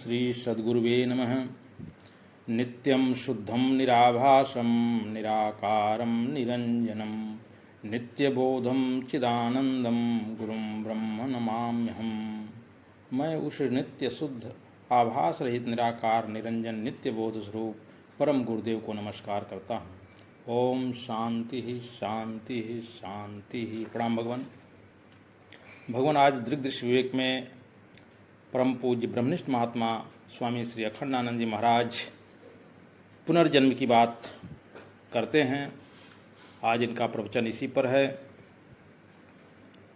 श्री सद्गुरुवे नमः। नित्यं शुद्धं निराभासं निराकारं निरंजनं नित्यबोधं चिदानंदं गुरुं ब्रह्म नमाम्यहम्। मैं उस नित्य शुद्ध आभास रहित निराकार निरंजन नित्य बोध स्वरूप परम गुरुदेव को नमस्कार करता हूँ। ओम शांति शांति शांति। प्रणाम भगवान। भगवान आज दृग्दृश्य विवेक में परम पूज्य ब्रह्मनिष्ठ महात्मा स्वामी श्री अखंडानंद जी महाराज पुनर्जन्म की बात करते हैं। आज इनका प्रवचन इसी पर है।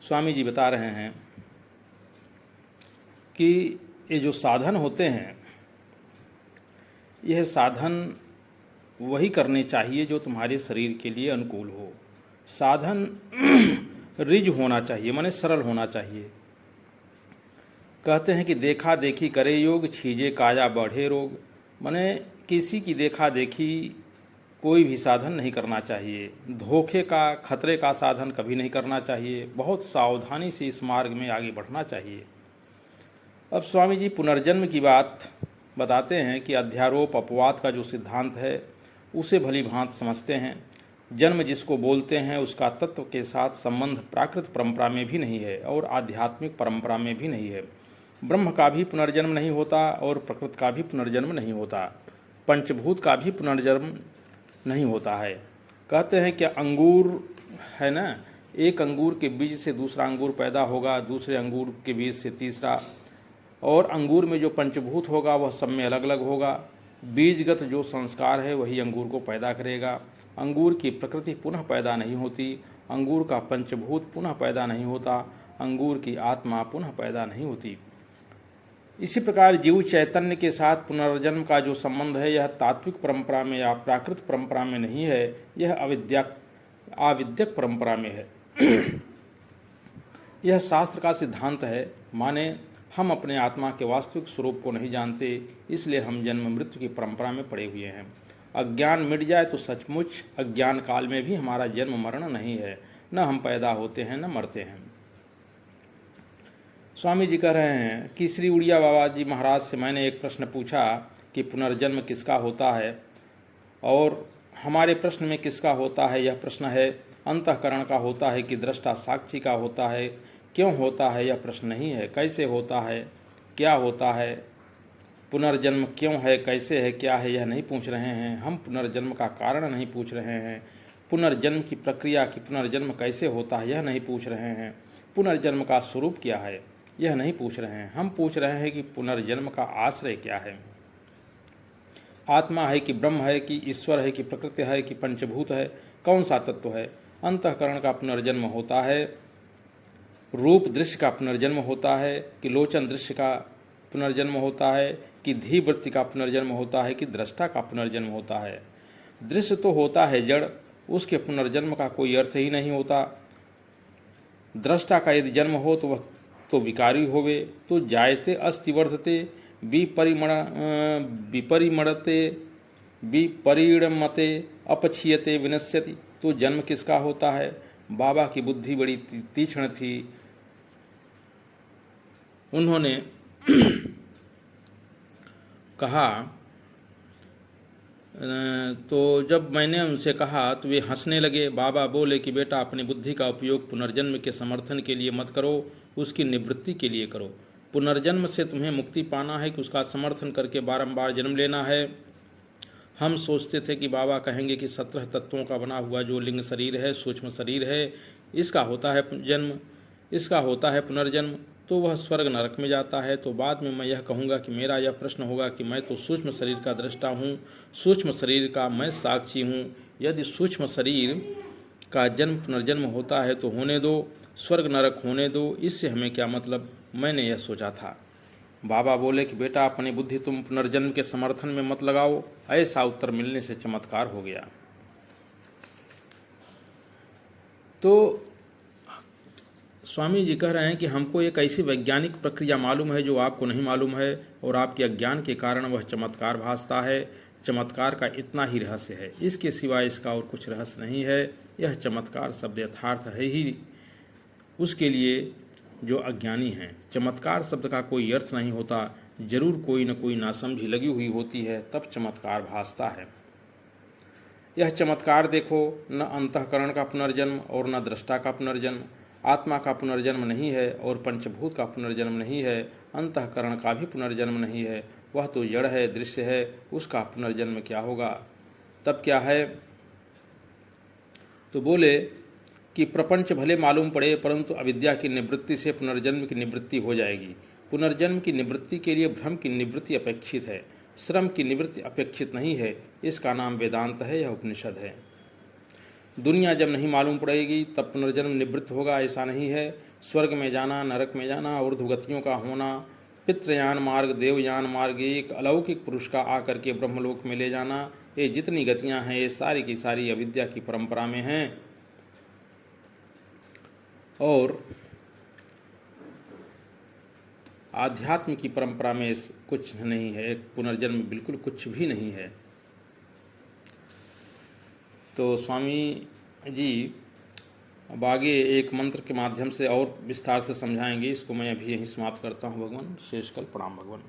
स्वामी जी बता रहे हैं कि ये जो साधन होते हैं, यह साधन वही करने चाहिए जो तुम्हारे शरीर के लिए अनुकूल हो। साधन रिज होना चाहिए, माने सरल होना चाहिए। कहते हैं कि देखा देखी करे योग, छीजे काया बढ़े रोग। माने किसी की देखा देखी कोई भी साधन नहीं करना चाहिए। धोखे का, खतरे का साधन कभी नहीं करना चाहिए। बहुत सावधानी से इस मार्ग में आगे बढ़ना चाहिए। अब स्वामी जी पुनर्जन्म की बात बताते हैं कि अध्यारोप अपवाद का जो सिद्धांत है उसे भली भांति समझते हैं। जन्म जिसको बोलते हैं उसका तत्व के साथ संबंध प्राकृत परंपरा में भी नहीं है और आध्यात्मिक परंपरा में भी नहीं है। ब्रह्म का भी पुनर्जन्म नहीं होता और प्रकृति का भी पुनर्जन्म नहीं होता। पंचभूत का भी पुनर्जन्म नहीं होता है। कहते हैं कि अंगूर है ना, एक अंगूर के बीज से दूसरा अंगूर पैदा होगा, दूसरे अंगूर के बीज से तीसरा, और अंगूर में जो पंचभूत होगा वह सब में अलग अलग होगा। बीजगत जो संस्कार है वही अंगूर को पैदा करेगा। अंगूर की प्रकृति पुनः पैदा नहीं होती, अंगूर का पंचभूत पुनः पैदा नहीं होता, अंगूर की आत्मा पुनः पैदा नहीं होती। इसी प्रकार जीव चैतन्य के साथ पुनर्जन्म का जो संबंध है यह तात्विक परंपरा में या प्राकृत परंपरा में नहीं है, यह आविद्यक परंपरा में है। यह शास्त्र का सिद्धांत है। माने हम अपने आत्मा के वास्तविक स्वरूप को नहीं जानते, इसलिए हम जन्म मृत्यु की परंपरा में पड़े हुए हैं। अज्ञान मिट जाए तो सचमुच अज्ञान काल में भी हमारा जन्म मरण नहीं है। न हम पैदा होते हैं न मरते हैं। स्वामी जी कह रहे हैं कि श्री उड़िया बाबा जी महाराज से मैंने एक प्रश्न पूछा कि पुनर्जन्म किसका होता है, और हमारे प्रश्न में किसका होता है यह प्रश्न है। अंतःकरण का होता है कि दृष्टा साक्षी का होता है। क्यों होता है यह प्रश्न नहीं है। कैसे होता है, क्या होता है, पुनर्जन्म क्यों है, कैसे है, क्या है, यह नहीं पूछ रहे हैं। हम पुनर्जन्म का कारण नहीं पूछ रहे हैं। पुनर्जन्म की प्रक्रिया कि पुनर्जन्म कैसे होता है यह नहीं पूछ रहे हैं। पुनर्जन्म का स्वरूप क्या है यह नहीं पूछ रहे हैं। हम पूछ रहे हैं कि पुनर्जन्म का आश्रय क्या है। आत्मा है कि ब्रह्म है कि ईश्वर है कि प्रकृति है कि पंचभूत है, कौन सा तत्व है। अंतःकरण का पुनर्जन्म होता है, रूप दृश्य का पुनर्जन्म होता है कि लोचन दृश्य का पुनर्जन्म होता है, कि धी वृत्ति का पुनर्जन्म होता है, कि दृष्टा का पुनर्जन्म होता है। दृश्य तो होता है जड़, उसके पुनर्जन्म का कोई अर्थ ही नहीं होता। दृष्टा का यदि जन्म हो तो वह तो विकारी होवे, तो जायते अस्ति वर्धते विपरिमणते विपरिणमते अपक्षीयते विनश्यति। तो जन्म किसका होता है। बाबा की बुद्धि बड़ी तीक्ष्ण थी। उन्होंने कहा, तो जब मैंने उनसे कहा तो वे हंसने लगे। बाबा बोले कि बेटा अपनी बुद्धि का उपयोग पुनर्जन्म के समर्थन के लिए मत करो, उसकी निवृत्ति के लिए करो। पुनर्जन्म से तुम्हें मुक्ति पाना है कि उसका समर्थन करके बारंबार जन्म लेना है। हम सोचते थे कि बाबा कहेंगे कि 17 तत्वों का बना हुआ जो लिंग शरीर है, सूक्ष्म शरीर है, इसका होता है जन्म, इसका होता है पुनर्जन्म, तो वह स्वर्ग नरक में जाता है। तो बाद में मैं यह कहूँगा कि मेरा यह प्रश्न होगा कि मैं तो सूक्ष्म शरीर का दृष्टा हूँ, सूक्ष्म शरीर का मैं साक्षी हूँ। यदि सूक्ष्म शरीर का जन्म पुनर्जन्म होता है तो होने दो, स्वर्ग नरक होने दो, इससे हमें क्या मतलब। मैंने यह सोचा था। बाबा बोले कि बेटा अपनी बुद्धि तुम पुनर्जन्म के समर्थन में मत लगाओ। ऐसा उत्तर मिलने से चमत्कार हो गया। तो स्वामी जी कह रहे हैं कि हमको एक ऐसी वैज्ञानिक प्रक्रिया मालूम है जो आपको नहीं मालूम है, और आपके अज्ञान के कारण वह चमत्कार भासता है। चमत्कार का इतना ही रहस्य है, इसके सिवाय इसका और कुछ रहस्य नहीं है। यह चमत्कार शब्द यथार्थ है ही उसके लिए जो अज्ञानी हैं। चमत्कार शब्द का कोई अर्थ नहीं होता। जरूर कोई न कोई नासमझी लगी हुई होती है, तब चमत्कार भासता है। यह चमत्कार देखो, न अंतःकरण का पुनर्जन्म और न दृष्टा का पुनर्जन्म, आत्मा का पुनर्जन्म नहीं है और पंचभूत का पुनर्जन्म नहीं है, अंतःकरण का भी पुनर्जन्म नहीं है। वह तो जड़ है, दृश्य है, उसका पुनर्जन्म क्या होगा? तब क्या है? तो बोले कि प्रपंच भले मालूम पड़े, परंतु अविद्या की निवृत्ति से पुनर्जन्म की निवृत्ति हो जाएगी। पुनर्जन्म की निवृत्ति के लिए भ्रम की निवृत्ति अपेक्षित है, श्रम की निवृत्ति अपेक्षित नहीं है। इसका नाम वेदांत है, यह उपनिषद है। दुनिया जब नहीं मालूम पड़ेगी तब पुनर्जन्म निवृत्त होगा, ऐसा नहीं है। स्वर्ग में जाना, नरक में जाना, ऊर्ध्वगतियों का होना, पितृयान मार्ग, देवयान मार्ग, एक अलौकिक पुरुष का आकर के ब्रह्मलोक में ले जाना, ये जितनी गतियां हैं ये सारी की सारी अविद्या की परंपरा में हैं। और आध्यात्म की परंपरा में कुछ नहीं है, पुनर्जन्म बिल्कुल कुछ भी नहीं है। तो स्वामी जी अब आगे एक मंत्र के माध्यम से और विस्तार से समझाएंगे। इसको मैं अभी यहीं समाप्त करता हूँ। भगवान शेषकल प्रणाम। भगवान।